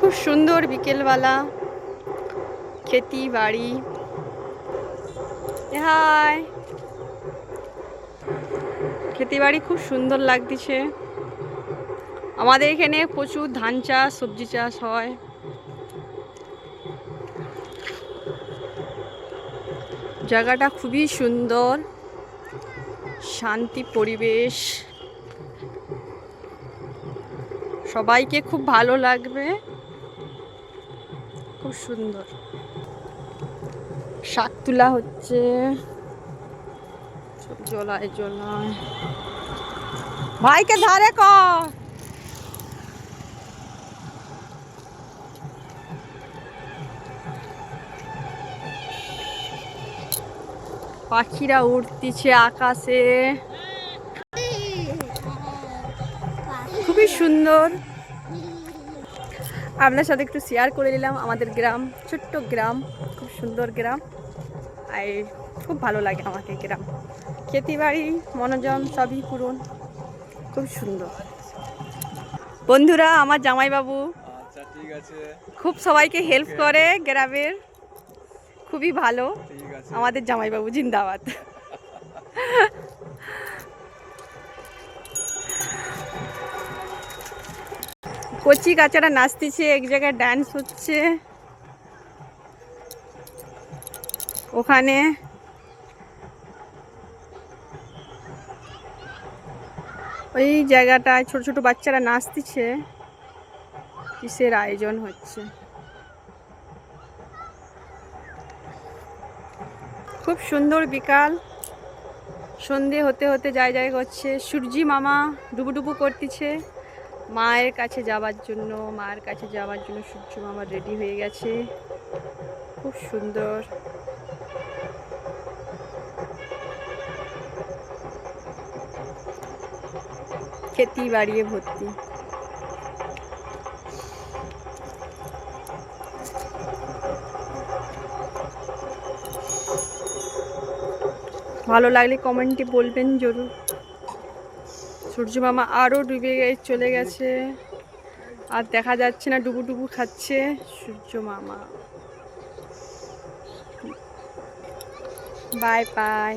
খুব সুন্দর বিকেলবেলা খেতি বাড়ি। হাই, খেতি বাড়ি খুব সুন্দর লাগতেছে। আমাদের এখানে প্রচুর ধান চাষ, সবজি চাষ হয়। জায়গাটা খুবই সুন্দর, শান্তি পরিবেশ, সবাইকে খুব ভালো লাগবে। খুব সুন্দর শাক তোলা হচ্ছে, জলায় জলায়। ভাইকে ধারে কর। পাখিরা উড়তিছে আকাশে, খুবই সুন্দর। আপনার সাথে একটু শেয়ার করে দিলাম আমাদের গ্রাম, ছোট্ট গ্রাম, খুব সুন্দর গ্রাম। আর খুব ভালো লাগে আমাকে গ্রাম, খেতিবাড়ি মনোজম সবই পূরণ, খুব সুন্দর। বন্ধুরা, আমার জামাইবাবু খুব সবাইকে হেল্প করে গ্রামের, খুবই ভালো আমাদের জামাইবাবু, জিন্দাবাদ। কচি কাচারা নাচতেছে, এক জায়গায় ডান্স হচ্ছে ওখানে। ওই জায়গাটায় ছোট ছোট বাচ্চারা নাচতেছে, কিসের আয়োজন হচ্ছে। খুব সুন্দর বিকাল, সন্ধে হতে হতে যায় যায় করছে। সূর্যি মামা ডুবুডুবু করতেছে মায়ের কাছে যাওয়ার জন্য। মায়ের কাছে যাওয়ার জন্য সূর্য মামা রেডি হয়ে গেছে, খুব সুন্দর। খেতি বাড়িয়ে ভর্তি। ভালো লাগলে কমেন্টে বলবেন জরুর। সূর্য মামা আরও ডুবে চলে গেছে, আর দেখা যাচ্ছে না, ডুবুডুবু খাচ্ছে সূর্য মামা। Bye bye.